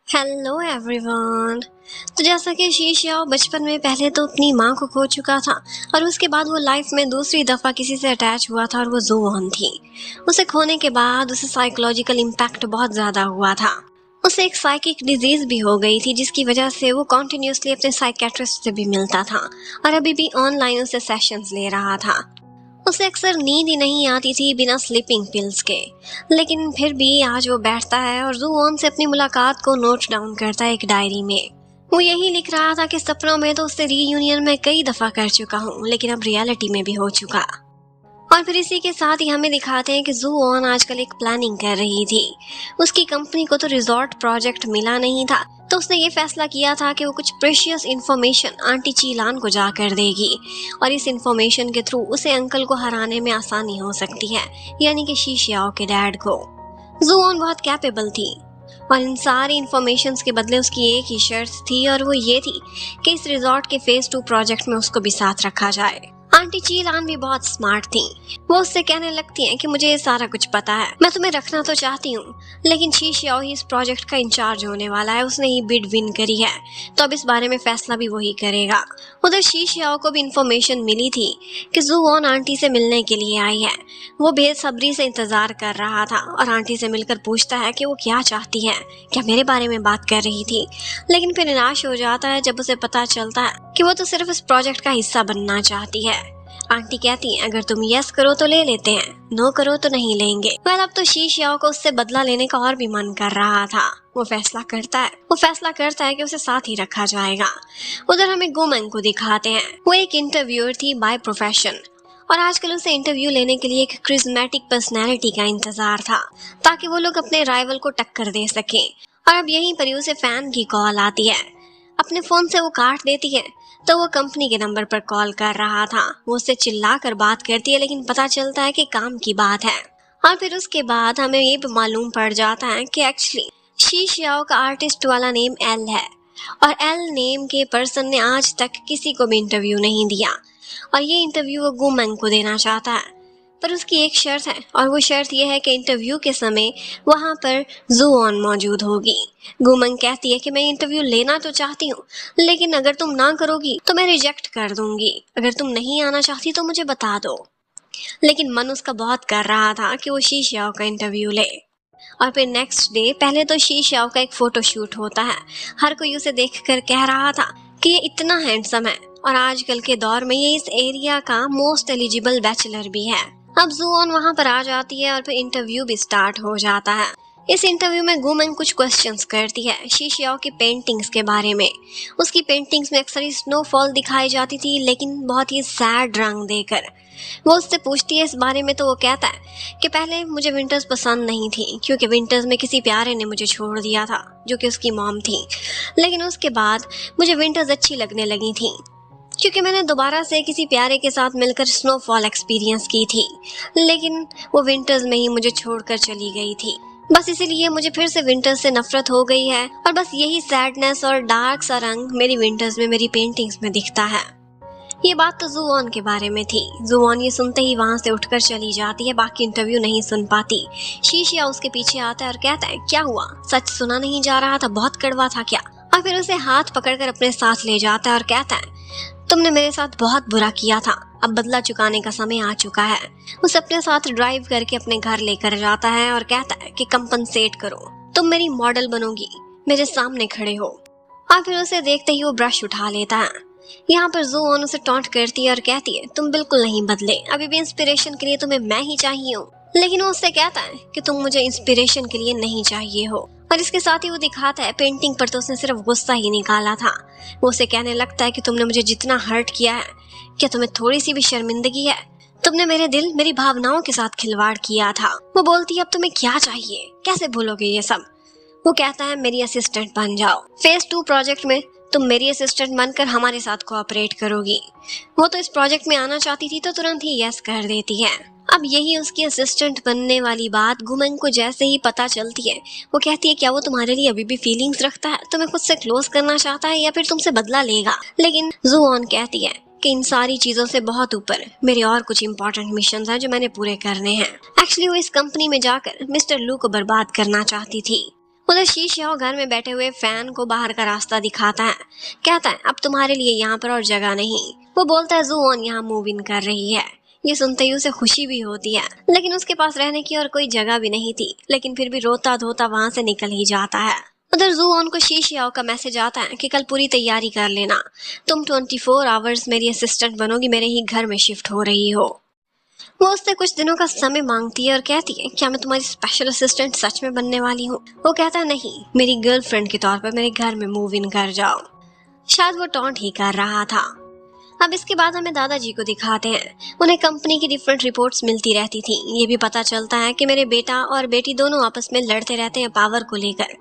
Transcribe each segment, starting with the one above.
Hello everyone. तो जैसा कि शीशियाओ बचपन में पहले तो अपनी माँ को खो चुका था और उसके बाद वो लाइफ में दूसरी दफ़ा किसी से अटैच हुआ था और वो जुवॉन थी। उसे खोने के बाद उसे साइकोलॉजिकल इम्पैक्ट बहुत ज़्यादा हुआ था। उसे एक साइकिक डिजीज़ भी हो गई थी जिसकी वजह से वो कॉन्टिन्यूसली अपने साइकेट्रिस्ट से भी मिलता था और अभी भी ऑनलाइन उससे सेशंस ले रहा था। उसे अक्सर नींद ही नहीं आती थी बिना स्लीपिंग पिल्स के, लेकिन फिर भी आज वो बैठता है और जुवॉन से अपनी मुलाकात को नोट डाउन करता है एक डायरी में। वो यही लिख रहा था कि सपनों में तो उससे रीयूनियन में कई दफा कर चुका हूँ, लेकिन अब रियलिटी में भी हो चुका। और फिर इसी के साथ ही हमें दिखाते हैं कि जुवॉन आजकल एक प्लानिंग कर रही थी। उसकी कंपनी को तो रिजॉर्ट प्रोजेक्ट मिला नहीं था, तो उसने ये फैसला किया था कि वो कुछ प्रेशियस इंफॉर्मेशन आंटी चीलान को जाकर देगी और इस इंफॉर्मेशन के थ्रू उसे अंकल को हराने में आसानी हो सकती है, यानी कि शीशियाओ के डैड को। जुवॉन बहुत कैपेबल थी और इन सारी इंफॉर्मेशंस के बदले उसकी एक ही शर्त थी और वो ये थी कि इस रिजॉर्ट के फेज 2 प्रोजेक्ट में उसको भी साथ रखा जाए। आंटी चीलान भी बहुत स्मार्ट थी। वो उससे कहने लगती हैं कि मुझे ये सारा कुछ पता है, मैं तुम्हें रखना तो चाहती हूँ, लेकिन शीशियाओ ही इस प्रोजेक्ट का इंचार्ज होने वाला है, उसने ही बिड विन करी है, तो अब इस बारे में फैसला भी वही करेगा। उधर शीशियाओ को भी इंफॉर्मेशन मिली थी कि जुवॉन आंटी से मिलने के लिए आई है। वो बेसब्री से इंतजार कर रहा था और आंटी से मिलकर पूछता है कि वो क्या चाहती है, क्या मेरे बारे में बात कर रही थी, लेकिन फिर निराश हो जाता है जब उसे पता चलता है कि वो तो सिर्फ इस प्रोजेक्ट का हिस्सा बनना चाहती है। आंटी कहती हैं अगर तुम यस करो तो ले लेते हैं, नो करो तो नहीं लेंगे। वेल अब तो शीशियाओ को उससे बदला लेने का और भी मन कर रहा था। वो फैसला करता है कि उसे साथ ही रखा जाएगा। उधर हमें गुमंग को दिखाते हैं। वो एक इंटरव्यूअर थी बाय प्रोफेशन और आजकल उसे इंटरव्यू लेने के लिए एक क्रिज्मेटिक पर्सनैलिटी का इंतजार था ताकि वो लोग अपने राइवल को टक्कर दे सकें। और अब यहीं पर उसे फैन की कॉल आती है। अपने फोन से वो काट देती है तो वो कंपनी के नंबर पर कॉल कर रहा था। वो उससे चिल्ला कर बात करती है, लेकिन पता चलता है कि काम की बात है। और फिर उसके बाद हमें ये भी मालूम पड़ जाता है कि एक्चुअली शीशियाओ का आर्टिस्ट वाला नेम एल है और एल नेम के पर्सन ने आज तक किसी को भी इंटरव्यू नहीं दिया और ये इंटरव्यू वो गुमंग को देना चाहता है। पर उसकी एक शर्त है और वो शर्त यह है कि इंटरव्यू के समय वहाँ पर जुवॉन मौजूद होगी। गुमंग कहती है कि मैं इंटरव्यू लेना तो चाहती हूँ, लेकिन अगर तुम ना करोगी तो मैं रिजेक्ट कर दूंगी। अगर तुम नहीं आना चाहती तो मुझे बता दो। लेकिन मन उसका बहुत कर रहा था कि वो शीशियाओ का इंटरव्यू ले। और फिर नेक्स्ट डे पहले तो शीशियाओ का एक फोटो शूट होता है। हर कोई उसे देखकर कह रहा था कि ये इतना हैंडसम है और आजकल के दौर में ये इस एरिया का मोस्ट एलिजिबल बैचलर भी है। अब जुवॉन वहां पर आ जाती है और फिर इंटरव्यू भी स्टार्ट हो जाता है। इस इंटरव्यू में गुमंग कुछ क्वेश्चंस करती है शीशियाओ की पेंटिंग्स के बारे में। उसकी पेंटिंग्स में अक्सर स्नोफॉल दिखाई जाती थी, लेकिन बहुत ही सैड रंग देकर। वो उससे पूछती है इस बारे में तो वो कहता है कि पहले मुझे विंटर्स पसंद नहीं थी क्योंकि विंटर्स में किसी प्यारे ने मुझे छोड़ दिया था जो कि उसकी मॉम थी, लेकिन उसके बाद मुझे विंटर्स अच्छी लगने लगी थी क्योंकि मैंने दोबारा से किसी प्यारे के साथ मिलकर स्नोफॉल एक्सपीरियंस की थी, लेकिन वो विंटर्स में ही मुझे छोड़कर चली गई थी। बस इसीलिए मुझे फिर से विंटर्स से नफरत हो गई है और बस यही सैडनेस और डार्क सा रंग मेरी विंटर्स में मेरी पेंटिंग्स में दिखता है। ये बात तो जुवॉन के बारे में थी। जुवॉन ये सुनते ही वहां से उठकर चली जाती है, बाकी इंटरव्यू नहीं सुन पाती। शीशिया उसके पीछे आता है और कहता है क्या हुआ, सच सुना नहीं जा रहा था, बहुत कड़वा था क्या? और फिर उसे हाथ पकड़कर अपने साथ ले जाता है और कहता है तुमने मेरे साथ बहुत बुरा किया था, अब बदला चुकाने का समय आ चुका है। उसे अपने साथ ड्राइव करके अपने घर लेकर जाता है और कहता है कि कंपनसेट करो, तुम मेरी मॉडल बनोगी, मेरे सामने खड़े हो। और फिर उसे देखते ही वो ब्रश उठा लेता है। यहाँ पर जुवॉन उसे टॉन्ट करती है और कहती है तुम बिल्कुल नहीं बदले, अभी भी इंस्पिरेशन के लिए तुम्हें मैं ही चाहिए हूँ। लेकिन वो उससे कहता है कि तुम मुझे इंस्पिरेशन के लिए नहीं चाहिए हो। और इसके साथ ही वो दिखाता है पेंटिंग पर तो उसने सिर्फ गुस्सा ही निकाला था। वो उसे कहने लगता है कि तुमने मुझे जितना हर्ट किया है, क्या तुम्हें थोड़ी सी भी शर्मिंदगी है? तुमने मेरे दिल, मेरी भावनाओं के साथ खिलवाड़ किया था। वो बोलती है अब तुम्हें क्या चाहिए, कैसे भूलोगे ये सब? वो कहता है मेरी असिस्टेंट बन जाओ, फेज 2 प्रोजेक्ट में तुम मेरी असिस्टेंट बनकर हमारे साथ कोऑपरेट करोगी। वो तो इस प्रोजेक्ट में आना चाहती थी तो तुरंत ही यस कर देती है। अब यही उसकी असिस्टेंट बनने वाली बात गुमंग को जैसे ही पता चलती है, वो कहती है क्या वो तुम्हारे लिए अभी भी फीलिंग्स रखता है, तुम्हें खुद से क्लोज करना चाहता है या फिर तुमसे बदला लेगा? लेकिन जुवॉन कहती है कि इन सारी चीजों से बहुत ऊपर मेरे और कुछ इंपॉर्टेंट मिशन हैं जो मैंने पूरे करने हैं। एक्चुअली वो इस कंपनी में जाकर मिस्टर लू को बर्बाद करना चाहती थी। उधर शी शियाओ घर में बैठे हुए फैन को बाहर का रास्ता दिखाता है। कहता है अब तुम्हारे लिए यहाँ पर और जगह नहीं। वो बोलता है ज़ुओन यहाँ मूव इन कर रही है। ये सुनते ही उसे खुशी भी होती है, लेकिन उसके पास रहने की और कोई जगह भी नहीं थी। लेकिन फिर भी रोता धोता वहाँ से निकल ही जाता है। उधर ज़ुओन को शी शियाओ का मैसेज आता है कि कल पूरी तैयारी कर लेना, तुम 24 आवर्स मेरी असिस्टेंट बनोगी, मेरे ही घर में शिफ्ट हो रही हो। वो उससे कुछ दिनों का समय मांगती है और कहती है क्या मैं तुम्हारी स्पेशल असिस्टेंट सच में बनने वाली हूँ। वो कहता है नहीं, मेरी गर्लफ्रेंड के तौर पर मेरे घर में मूव इन कर जाओ। शायद वो टॉन्ट ही कर रहा था। अब इसके बाद हमें दादाजी को दिखाते हैं। उन्हें कंपनी की डिफरेंट रिपोर्ट्स मिलती रहती थी। ये भी पता चलता है कि मेरे बेटा और बेटी दोनों आपस में लड़ते रहते हैं पावर को लेकर।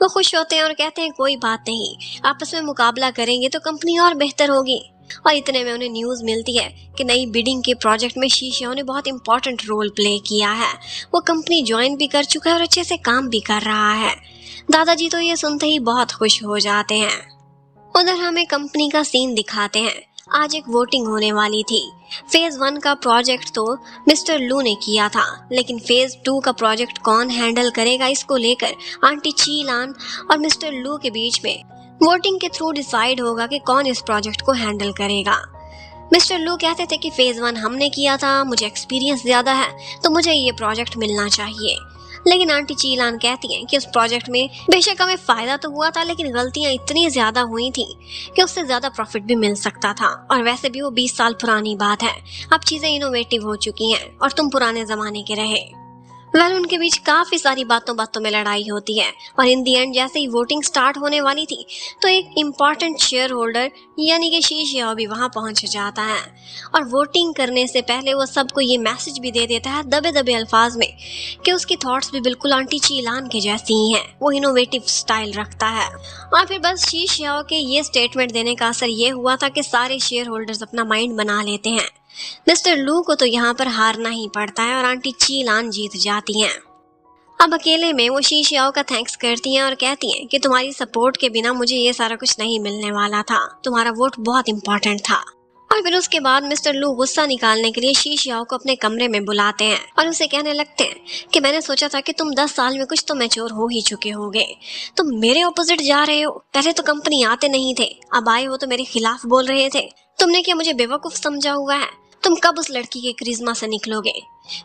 वो खुश होते हैं और कहते हैं कोई बात नहीं, आपस में मुकाबला करेंगे तो कंपनी और बेहतर होगी। और इतने में उन्हें न्यूज़ मिलती है कि नई बिडिंग के प्रोजेक्ट में शी शियाओ ने बहुत इंपॉर्टेंट रोल प्ले किया है। वो कंपनी ज्वाइन भी कर चुका है और अच्छे से काम भी कर रहा है। दादाजी तो ये सुनते ही बहुत खुश हो जाते हैं। उधर हमें कंपनी का सीन दिखाते हैं। आज एक वोटिंग होने वाली थी। फेज 1 का प्रोजेक्ट तो मिस्टर लू ने किया था, लेकिन फेज 2 का प्रोजेक्ट कौन हैंडल करेगा, इसको लेकर आंटी ची लान और मिस्टर लू के बीच में वोटिंग के थ्रू डिसाइड होगा कि कौन इस प्रोजेक्ट को हैंडल करेगा। मिस्टर लू कहते थे कि फेज 1 हमने किया था, मुझे एक्सपीरियंस ज्यादा है तो मुझे ये प्रोजेक्ट मिलना चाहिए। लेकिन आंटी चीलान कहती हैं कि उस प्रोजेक्ट में बेशक हमें फायदा तो हुआ था, लेकिन गलतियां इतनी ज्यादा हुई थी कि उससे ज्यादा प्रॉफिट भी मिल सकता था। और वैसे भी वो 20 साल पुरानी बात है, अब चीजें इनोवेटिव हो चुकी हैं और तुम पुराने जमाने के रहे। उनके बीच काफी सारी बातों में लड़ाई होती है और इन दी एंड जैसे ही वोटिंग स्टार्ट होने वाली थी तो एक इम्पॉर्टेंट शेयर होल्डर यानी कि शी शियाओ भी वहां पहुंच जाता है। और वोटिंग करने से पहले वो सबको ये मैसेज भी दे देता है दबे दबे अल्फाज में कि उसकी थॉट्स भी बिल्कुल आंटी चीलान के जैसी ही हैं। वो इनोवेटिव स्टाइल रखता है। और फिर बस शी शियाओ के ये स्टेटमेंट देने का असर ये हुआ था कि सारे शेयर होल्डर्स अपना माइंड बना लेते हैं। मिस्टर लू को तो यहाँ पर हारना ही पड़ता है और आंटी चीलान जीत जाती हैं। अब अकेले में वो शी शियाओ का थैंक्स करती हैं और कहती हैं कि तुम्हारी सपोर्ट के बिना मुझे ये सारा कुछ नहीं मिलने वाला था, तुम्हारा वोट बहुत इंपॉर्टेंट था। और फिर उसके बाद मिस्टर लू गुस्सा निकालने के लिए शी शियाओ को अपने कमरे में बुलाते हैं और उसे कहने लगते हैं कि मैंने सोचा था कि तुम 10 साल में कुछ तो मैच्योर हो ही चुके होगे, तुम मेरे ऑपोजिट जा रहे हो। पहले तो कंपनी आते नहीं थे, अब आए हो तो मेरे खिलाफ बोल रहे थे। तुमने क्या मुझे बेवकूफ समझा हुआ है? तुम कब उस लड़की के करिश्मा से निकलोगे?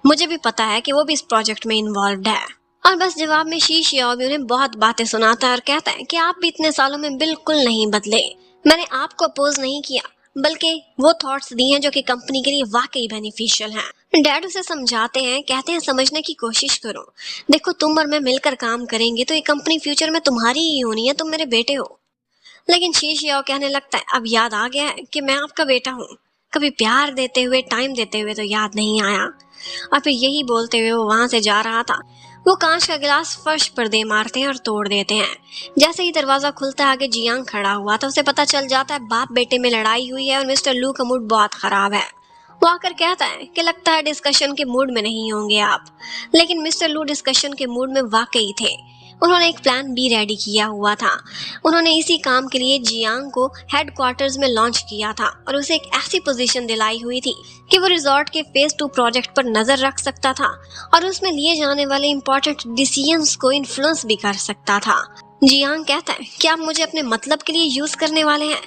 मुझे भी पता है कि वो भी इस प्रोजेक्ट में इन्वॉल्व्ड है। और बस जवाब में शी शियाओ भी उन्हें बहुत बातें सुनाता है और कहता है कि आप भी इतने सालों में बिल्कुल नहीं बदले। मैंने आपको अपोज नहीं किया, बल्कि वो थॉट्स दी हैं जो कि कंपनी के लिए वाकई बेनिफिशियल हैं। डैड उसे समझाते हैं, कहते हैं समझने की कोशिश करो, देखो तुम और मैं मिलकर काम करेंगे तो ये कंपनी फ्यूचर में तुम्हारी ही होनी है, तुम मेरे बेटे हो। लेकिन शी शियाओ कहने लगता है अब याद आ गया है कि मैं आपका बेटा हूँ, कभी प्यार देते हुए टाइम देते हुए तो याद नहीं आया। और फिर यही बोलते हुए वो वहां से जा रहा था। वो कांच का गिलास फर्श पर दे मारते हैं और तोड़ देते हैं। जैसे ही दरवाजा खुलता है आगे जियांग खड़ा हुआ था। उसे पता चल जाता है बाप बेटे में लड़ाई हुई है और मिस्टर लू का मूड बहुत खराब है। वो आकर कहता है कि लगता है डिस्कशन के मूड में नहीं होंगे आप। लेकिन मिस्टर लू डिस्कशन के मूड में वाकई थे। उन्होंने एक प्लान बी रेडी किया हुआ था। उन्होंने इसी काम के लिए जियांग को हेडक्वार्टर्स में लॉन्च किया था और उसे एक ऐसी पोजीशन दिलाई हुई थी कि वो रिजॉर्ट के फेज 2 प्रोजेक्ट पर नजर रख सकता था और उसमें लिए जाने वाले इंपॉर्टेंट डिसीजंस को इन्फ्लुएंस भी कर सकता था। जियांग कहता है कि आप मुझे अपने मतलब के लिए यूज करने वाले हैं।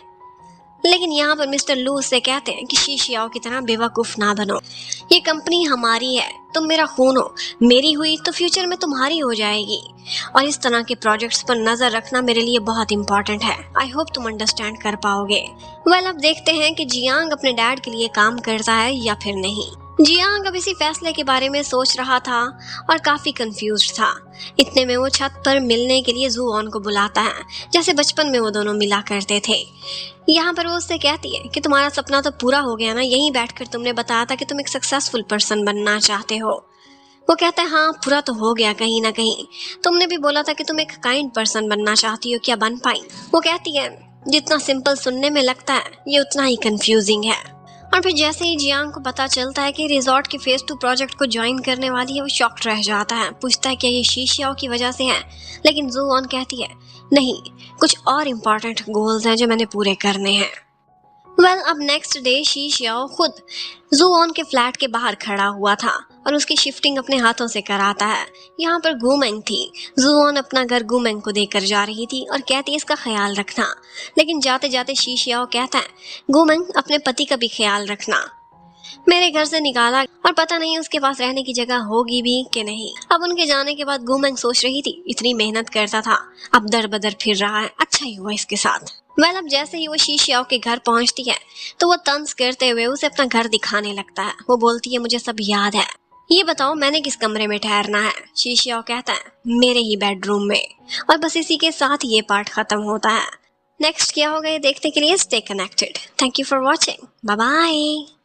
लेकिन यहाँ पर मिस्टर लू से कहते हैं कि शी शियाओ की तरह बेवकूफ ना बनो, ये कंपनी हमारी है, तुम मेरा खून हो, मेरी हुई तो फ्यूचर में तुम्हारी हो जाएगी और इस तरह के प्रोजेक्ट्स पर नजर रखना मेरे लिए बहुत इंपॉर्टेंट है। आई होप तुम अंडरस्टैंड कर पाओगे। अब देखते हैं कि जियांग अपने डैड के लिए काम करता है या फिर नहीं। जियांग अब इसी फैसले के बारे में सोच रहा था और काफी कंफ्यूज था। इतने में वो छत पर मिलने के लिए ज़ुओन को बुलाता है, जैसे बचपन में वो दोनों मिला करते थे। यहाँ पर वो उससे कहती है कि तुम्हारा सपना तो पूरा हो गया ना, यहीं बैठकर तुमने बताया था कि तुम एक सक्सेसफुल पर्सन बनना चाहते हो। वो कहता है हाँ पूरा तो हो गया कहीं ना कहीं, तुमने भी बोला था कि तुम एक काइंड पर्सन बनना चाहती हो, क्या बन पाई? वो कहती है जितना सिंपल सुनने में लगता है ये उतना ही कंफ्यूजिंग है। और फिर जैसे ही जियांग को पता चलता है कि रिजॉर्ट के फेज 2 प्रोजेक्ट को ज्वाइन करने वाली है, वो शॉक्ड रह जाता है। पूछता है क्या ये शी शियाओ की वजह से है? लेकिन ज़ुओन कहती है नहीं, कुछ और इम्पोर्टेंट गोल्स हैं जो मैंने पूरे करने हैं। अब नेक्स्ट डे शी शियाओ खुद ज़ुओन के फ्लैट के बाहर खड़ा हुआ था और उसकी शिफ्टिंग अपने हाथों से कराता है। यहाँ पर गुमेंग थी। जुवॉन अपना घर गुमेंग को देकर जा रही थी और कहती है इसका ख्याल रखना, लेकिन जाते जाते शी शियाओ कहता है गुमेंग अपने पति का भी ख्याल रखना। मेरे घर से निकाला और पता नहीं उसके पास रहने की जगह होगी भी कि नहीं। अब उनके जाने के बाद गुमेंग सोच रही थी इतनी मेहनत करता था, अब दर बदर फिर रहा है, अच्छा ही हुआ इसके साथ। अब जैसे ही वो शी शियाओ के घर पहुंचती है तो वो तंज करते हुए उसे अपना घर दिखाने लगता है। वो बोलती है मुझे सब याद है, ये बताओ मैंने किस कमरे में ठहरना है। शी शियाओ कहता है मेरे ही बेडरूम में। और बस इसी के साथ ये पार्ट खत्म होता है। नेक्स्ट क्या होगा ये देखने के लिए stay connected. Thank you for watching. Bye bye.